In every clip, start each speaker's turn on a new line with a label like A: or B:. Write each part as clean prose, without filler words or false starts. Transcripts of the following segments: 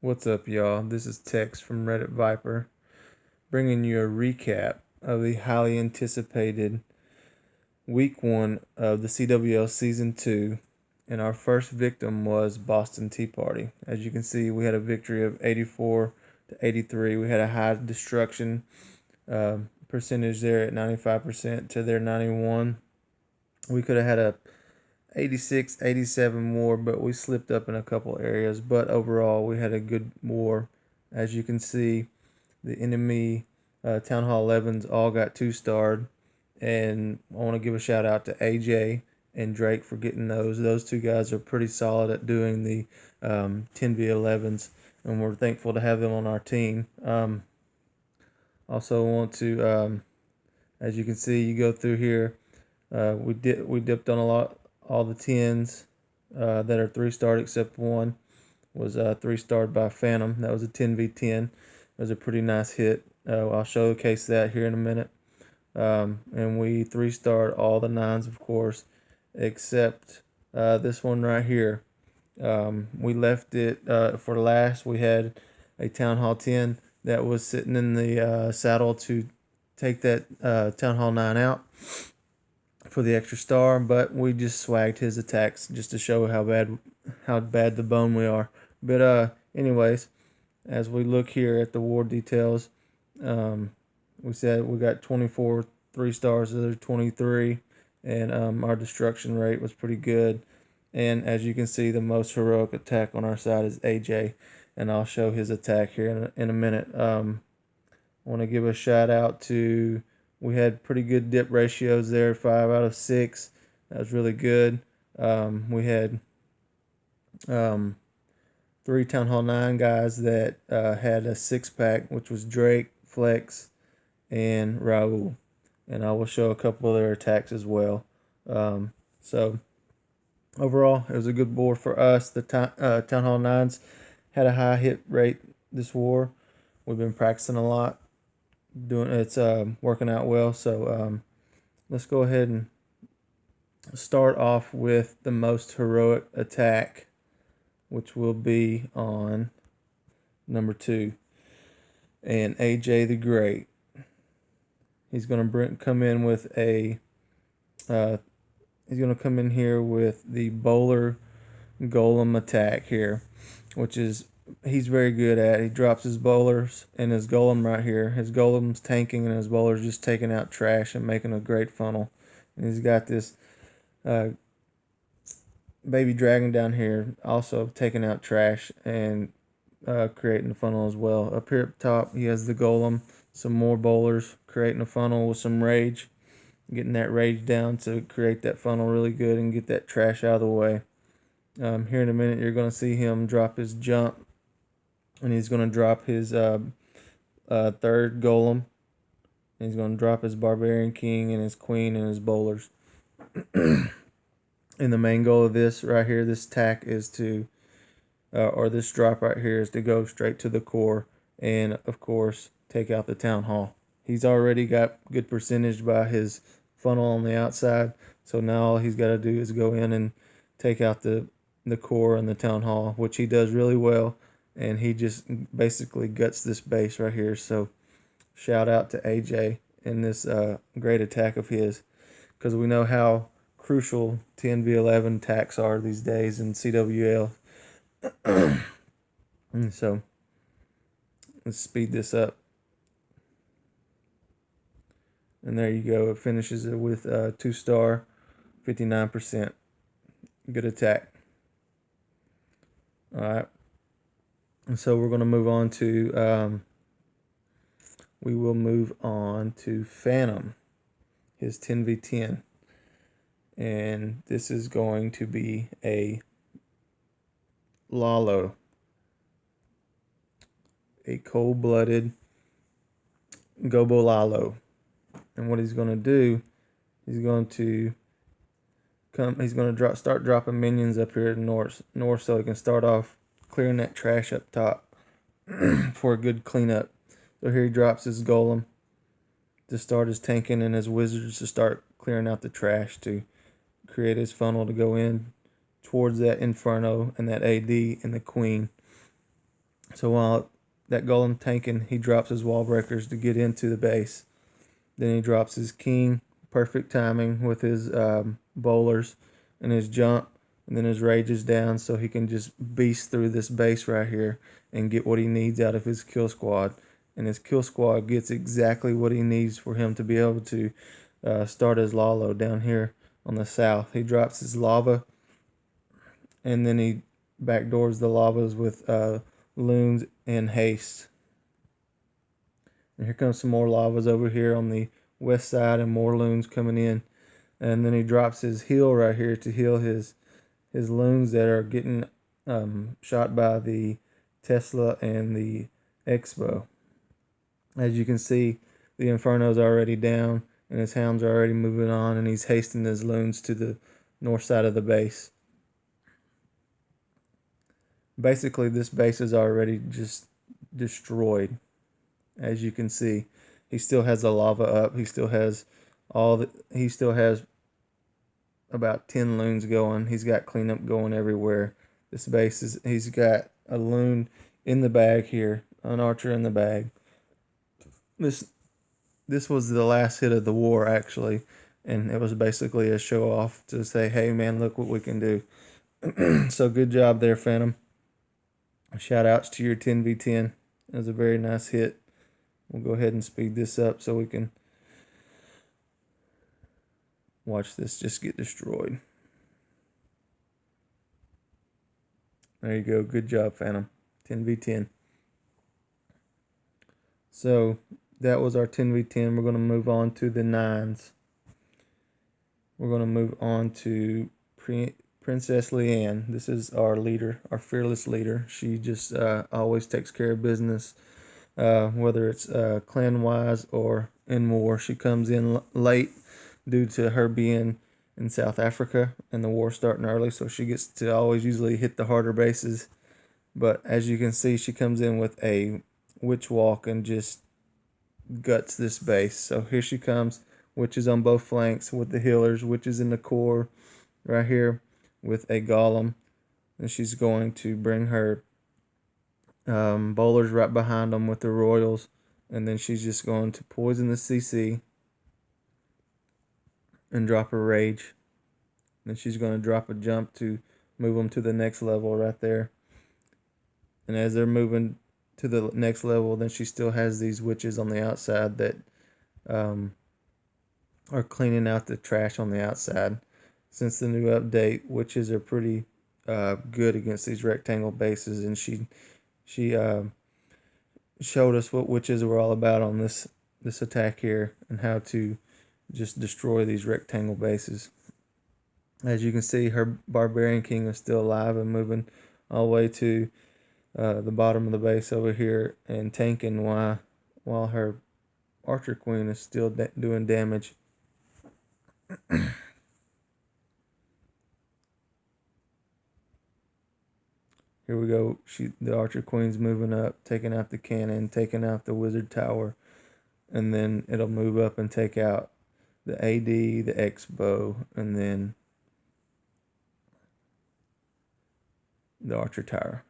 A: What's up, y'all? This is Tex from Reddit Viper, bringing you a recap of the highly anticipated week 1 of the CWL Season 2, and our first victim was Boston Tea Party. As you can see, we had a victory of 84 to 83. We had a high destruction percentage there at 95% to their 91. We could have had a 86, 87 more, but we slipped up in a couple areas. But overall, we had a good war. As you can see, the enemy Town Hall 11s all got 2-starred. And I want to give a shout out to AJ and Drake for getting those. Those two guys are pretty solid at doing the 10v11s, and we're thankful to have them on our team. Also want to, as you can see, you go through here. We dipped on all the 10s that are 3-starred except one was 3-starred by Phantom. That was a 10v10. It was a pretty nice hit. I'll showcase that here in a minute. And we 3-starred all the 9s, of course, except this one right here. We left it for last. We had a Town Hall 10 that was sitting in the saddle to take that Town Hall 9 out for the extra star, but we just swagged his attacks just to show how bad the bone we are. But anyways, as we look here at the war details, we said we got 24 3-stars, there's 23, and our destruction rate was pretty good. And as you can see, the most heroic attack on our side is AJ, and I'll show his attack here in a minute. I want to give a shout out to, we had pretty good dip ratios there, 5 out of 6. That was really good. We had 3 Town Hall 9 guys that had a 6-pack, which was Drake, Flex, and Raul. And I will show a couple of their attacks as well. So overall, it was a good war for us. The Town Hall 9s had a high hit rate this war. We've been practicing a lot. It's working out well. So let's go ahead and start off with the most heroic attack, which will be on number 2, and AJ the Great. He's gonna come in with a. He's gonna come in here with the bowler golem attack here, which is he's very good at. He drops his bowlers and his golem right here. His golem's tanking and his bowler's just taking out trash and making a great funnel. And he's got this baby dragon down here also taking out trash and creating a funnel as well. Up here up top, he has the golem, some more bowlers, creating a funnel with some rage, getting that rage down to create that funnel really good and get that trash out of the way. Here in a minute, you're going to see him drop his jump, and he's going to drop his third golem. And he's going to drop his Barbarian King and his Queen and his bowlers. And the main goal of this right here, this attack is to, or this drop right here is to go straight to the core and, of course, take out the Town Hall. He's already got good percentage by his funnel on the outside, so now all he's got to do is go in and take out the core and the Town Hall, which he does really well, and he just basically guts this base right here. So shout out to AJ in this great attack of his, because we know how crucial 10v11 attacks are these days in CWL. And so let's speed this up. And there you go. It finishes it with 2-star, 59%. Good attack. All right. And so we're going to move on to, we will move on to Phantom, his 10v10. And this is going to be a Lalo, a cold-blooded Gobo Lalo. And what he's going to do, he's going to start dropping minions up here north, so he can start off clearing that trash up top for a good cleanup. So here he drops his golem to start his tanking and his wizards to start clearing out the trash to create his funnel to go in towards that Inferno and that AD and the Queen. So while that golem tanking, he drops his wall breakers to get into the base. Then he drops his king, perfect timing with his bowlers and his jump, and then his rages down so he can just beast through this base right here and get what he needs out of his kill squad. And his kill squad gets exactly what he needs for him to be able to start his Lalo down here on the south. He drops his lava, and then he backdoors the lavas with loons and haste. And here comes some more lavas over here on the west side and more loons coming in. And then he drops his heal right here to heal his loons that are getting shot by the Tesla and the Expo. As you can see, the Inferno's already down and his hounds are already moving on, and he's hasting his loons to the north side of the base. Basically, this base is already just destroyed. As you can see, he still has the lava up. He still has about 10 loons going. He's got cleanup going everywhere. This base is, he's got a loon in the bag here, an archer in the bag. This was the last hit of the war, actually, and it was basically a show off to say, hey man, look what we can do. So good job there, Phantom. Shout outs to your 10v10. It was a very nice hit. We'll go ahead and speed this up so we can watch this just get destroyed. There you go. Good job, Phantom. 10v10. So that was our 10v10. We're going to move on to the 9s. We're going to move on to Princess Leanne. This is our leader, our fearless leader. She just always takes care of business, whether it's clan-wise or in war. She comes in late due to her being in South Africa and the war starting early, so she gets to always usually hit the harder bases. But as you can see, she comes in with a witch walk and just guts this base. So here she comes, witches on both flanks with the healers, witches in the core right here with a golem. And she's going to bring her bowlers right behind them with the royals. And then she's just going to poison the CC and drop a rage. Then she's going to drop a jump to move them to the next level right there. And as they're moving to the next level, then she still has these witches on the outside that are cleaning out the trash on the outside. Since the new update, witches are pretty good against these rectangle bases, and she showed us what witches were all about on this attack here and how to just destroy these rectangle bases. As you can see, her Barbarian King is still alive and moving all the way to the bottom of the base over here and tanking while her Archer Queen is still doing damage. Here we go. The Archer Queen's moving up, taking out the cannon, taking out the Wizard Tower, and then it'll move up and take out the AD, the X-Bow, and then the Archer Tower.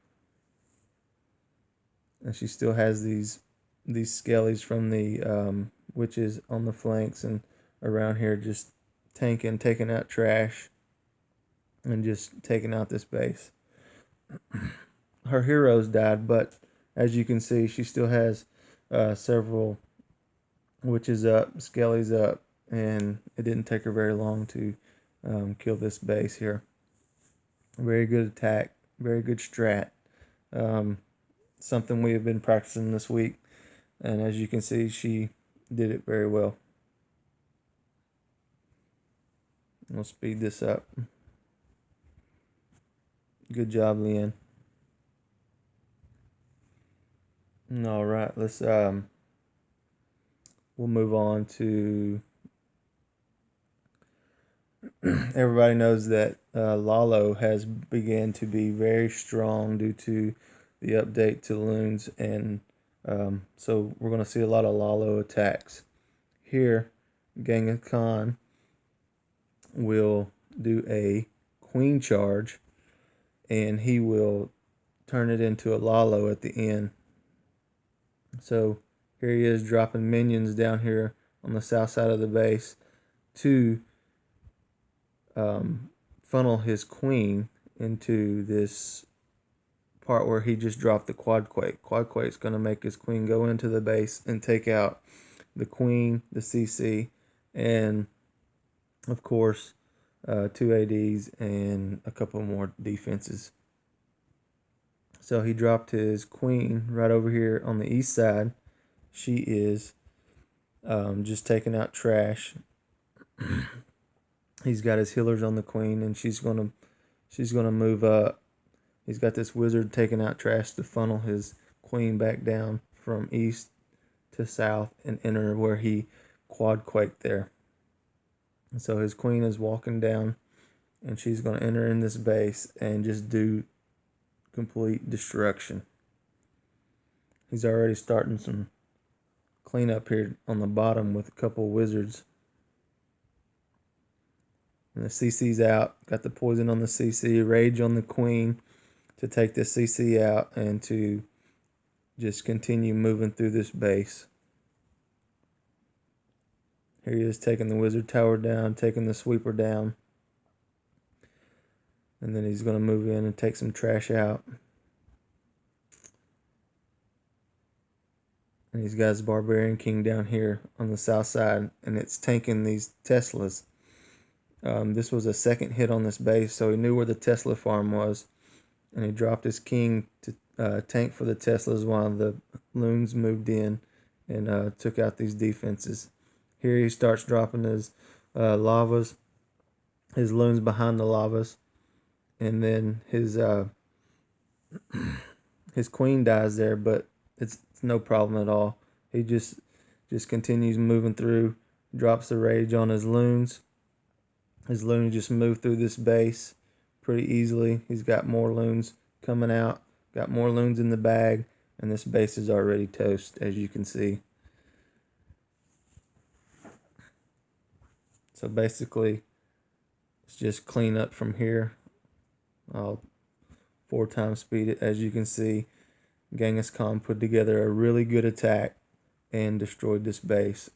A: And she still has these skellies from the witches on the flanks and around here just taking out trash and just taking out this base. Her heroes died, but as you can see, she still has several witches up, skellies up, and it didn't take her very long to kill this base here. Very good attack, very good strat. Something we have been practicing this week, and as you can see, she did it very well. We'll speed this up. Good job, Leanne. All right, let's we'll move on to everybody knows that Lalo has began to be very strong due to the update to loons, and so we're going to see a lot of Lalo attacks. Here, Genghis Khan will do a queen charge, and he will turn it into a Lalo at the end. So here he is dropping minions down here on the south side of the base to funnel his queen into this part where he just dropped the Quadquake. Quadquake's going to make his queen go into the base and take out the queen, the CC, and of course 2 ADs and a couple more defenses. So he dropped his queen right over here on the east side. She is just taking out trash. He's got his healers on the queen, and she's gonna move up. He's got this wizard taking out trash to funnel his queen back down from east to south and enter where he Quadquaked there. And so his queen is walking down, and she's going to enter in this base and just do complete destruction. He's already starting some cleanup here on the bottom with a couple of wizards. And the CC's out. Got the poison on the CC, rage on the queen to take the CC out and to just continue moving through this base. Here he is taking the wizard tower down, taking the sweeper down. And then he's going to move in and take some trash out. And he's got his Barbarian King down here on the south side, and it's tanking these Teslas. This was a second hit on this base, so he knew where the Tesla farm was. And he dropped his king to tank for the Teslas while the loons moved in and took out these defenses. Here he starts dropping his lavas, his loons behind the lavas, and then his queen dies there, but it's no problem at all. He just continues moving through, drops the rage on his loons. His loons just move through this base pretty easily. He's got more loons coming out, got more loons in the bag, and this base is already toast, as you can see. So basically, it's just clean up from here. I'll 4 times speed it. As you can see, Genghis Khan put together a really good attack and destroyed this base.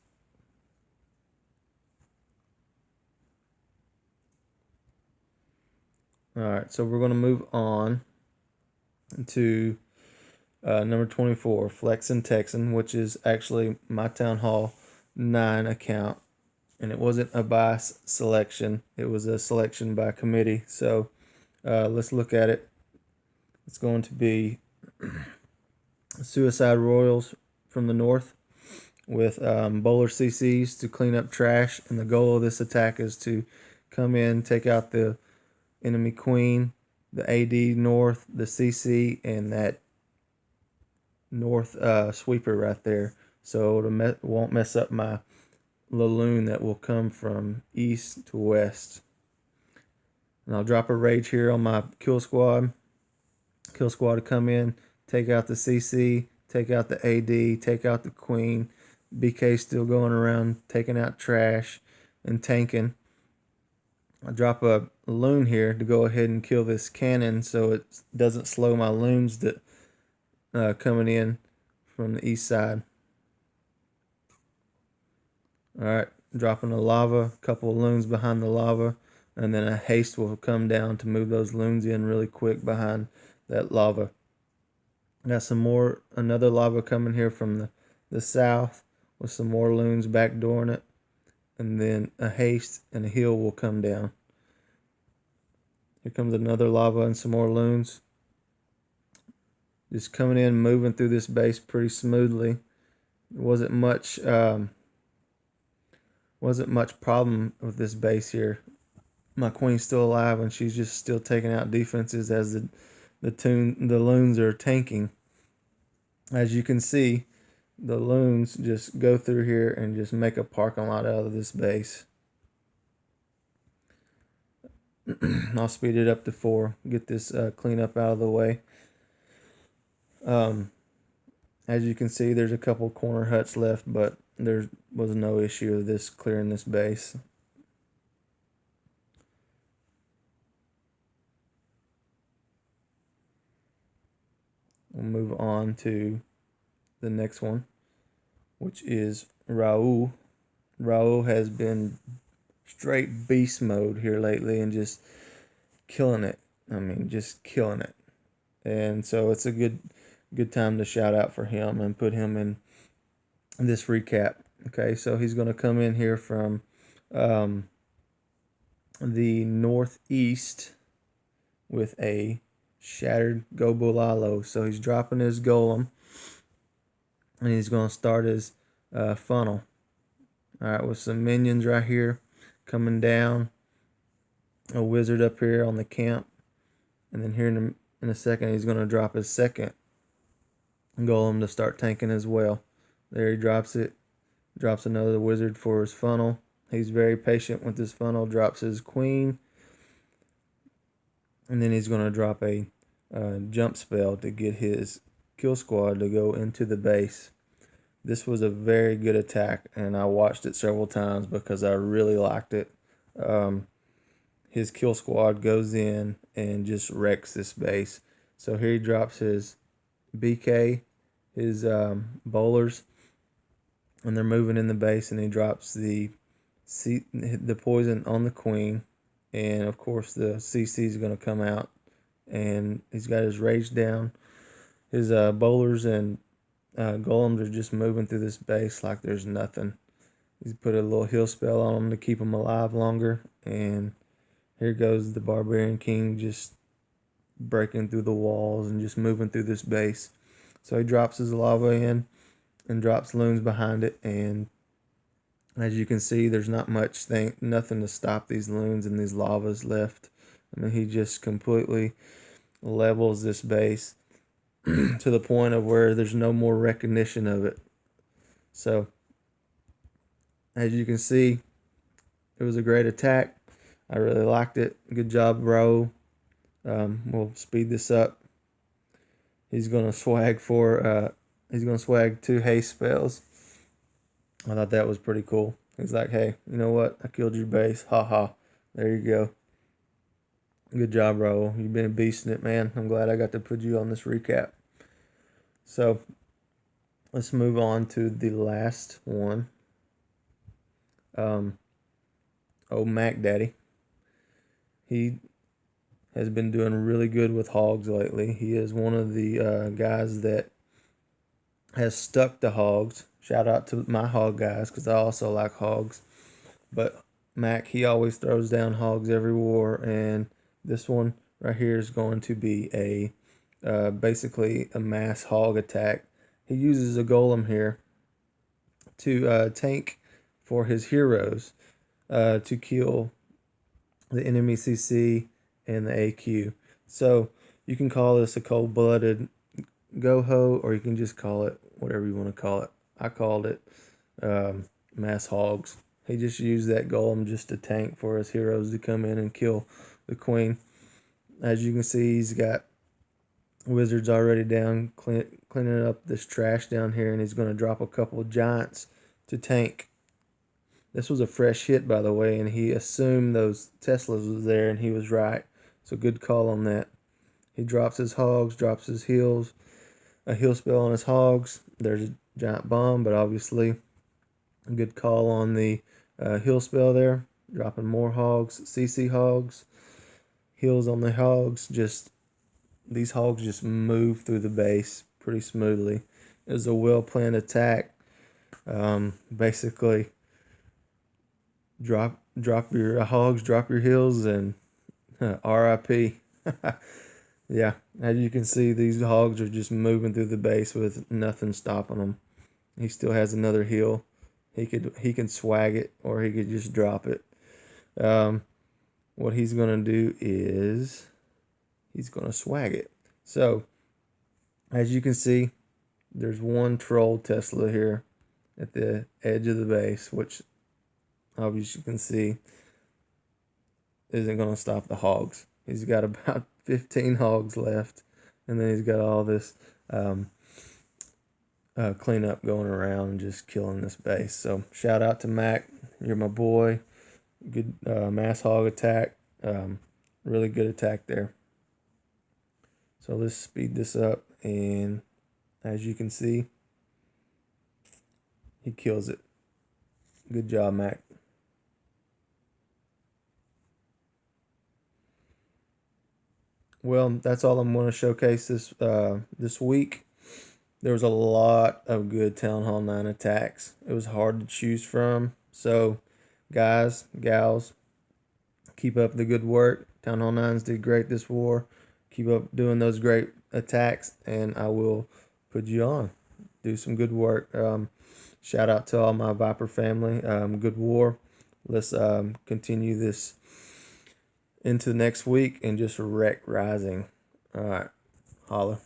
A: Alright, so we're going to move on to number 24, Flexin' Texan, which is actually my Town Hall 9 account. And it wasn't a bias selection. It was a selection by committee. So let's look at it. It's going to be Suicide Royals from the north with bowler CCs to clean up trash. And the goal of this attack is to come in, take out the enemy queen, the AD north, the CC, and that north sweeper right there. So it won't mess up my loon that will come from east to west. And I'll drop a rage here on my kill squad. Kill squad to come in, take out the CC, take out the AD, take out the queen. BK still going around taking out trash and tanking. I drop a loon here to go ahead and kill this cannon so it doesn't slow my loons that coming in from the east side. Alright, dropping a lava, a couple of loons behind the lava, and then a haste will come down to move those loons in really quick behind that lava. Got another lava coming here from the south with some more loons backdooring it, and then a haste and a heal will come down. Here comes another lava and some more loons. Just coming in, moving through this base pretty smoothly. Wasn't much problem with this base here. My queen's still alive, and she's just still taking out defenses as the loons are tanking. As you can see, the loons just go through here and just make a parking lot out of this base. I'll speed it up to 4, get this cleanup out of the way. As you can see, there's a couple corner huts left, but there was no issue of this clearing this base. on to the next one, which is Raul. Raul has been straight beast mode here lately and just killing it. I mean, just killing it. And so it's a good time to shout out for him and put him in this recap. Okay, so he's going to come in here from the northeast with a shattered Gobolalo. So he's dropping his golem, and he's going to start his funnel. All right, with some minions right here coming down, a wizard up here on the camp, and then here in a second he's going to drop his second golem to start tanking as well. There he drops it, drops another wizard for his funnel. He's very patient with his funnel, drops his queen, and then he's going to drop a jump spell to get his kill squad to go into the base. This was a very good attack, and I watched it several times because I really liked it. His kill squad goes in and just wrecks this base. So here he drops his BK, his bowlers, and they're moving in the base, and he drops the poison on the queen, and of course the CC is going to come out, and he's got his rage down. His bowlers and golems are just moving through this base like there's nothing. He's put a little heal spell on them to keep them alive longer, and here goes the Barbarian King just breaking through the walls and just moving through this base. So he drops his lava in and drops loons behind it, and as you can see, there's not much nothing to stop these loons and these lavas left. I mean, he just completely levels this base to the point of where there's no more recognition of it. So, as you can see, it was a great attack. I really liked it. Good job, bro. We'll speed this up. He's gonna swag swag 2 haste spells. I thought that was pretty cool. He's like, hey, you know what? I killed your base. Ha ha. There you go. Good job, bro. You've been beasting it, man. I'm glad I got to put you on this recap. So, let's move on to the last one. Mac Daddy. He has been doing really good with hogs lately. He is one of the guys that has stuck to hogs. Shout out to my hog guys, because I also like hogs. But Mac, he always throws down hogs every war, and this one right here is going to be a basically a mass hog attack. He uses a golem here to tank for his heroes to kill the enemy CC and the AQ. So you can call this a cold-blooded go-ho, or you can just call it whatever you want to call it. I called it mass hogs. He just used that golem just to tank for his heroes to come in and kill the queen. As you can see, he's got wizards already down, cleaning up this trash down here, and he's going to drop a couple of giants to tank. This was a fresh hit, by the way, and he assumed those Teslas was there, and he was right. So good call on that. He drops his hogs, drops his heals, a heal spell on his hogs. There's a giant bomb, but obviously a good call on the heal spell there. Dropping more hogs, CC hogs, heals on the hogs. These hogs just move through the base pretty smoothly. It was a well-planned attack. Basically, drop your hogs, drop your heals, and RIP. Yeah, as you can see, these hogs are just moving through the base with nothing stopping them. He still has another heal. He can swag it, or he could just drop it. What he's gonna do is he's gonna swag it. So, as you can see, there's one troll Tesla here at the edge of the base, which obviously you can see isn't gonna stop the hogs. He's got about 15 hogs left, and then he's got all this cleanup going around and just killing this base. So shout out to Mac, you're my boy. Good mass hog attack, really good attack there. So let's speed this up, and As you can see, he kills it. Good job, Mac. Well, that's all I'm going to showcase this week. There was a lot of good Town Hall 9 attacks. It was hard to choose from. So, guys, gals, keep up the good work. Town Hall 9s did great this war. Keep up doing those great attacks, and I will put you on. Do some good work. Shout out to all my Viper family. Good war. Let's continue this into next week and just wreck Rising. All right. Holla.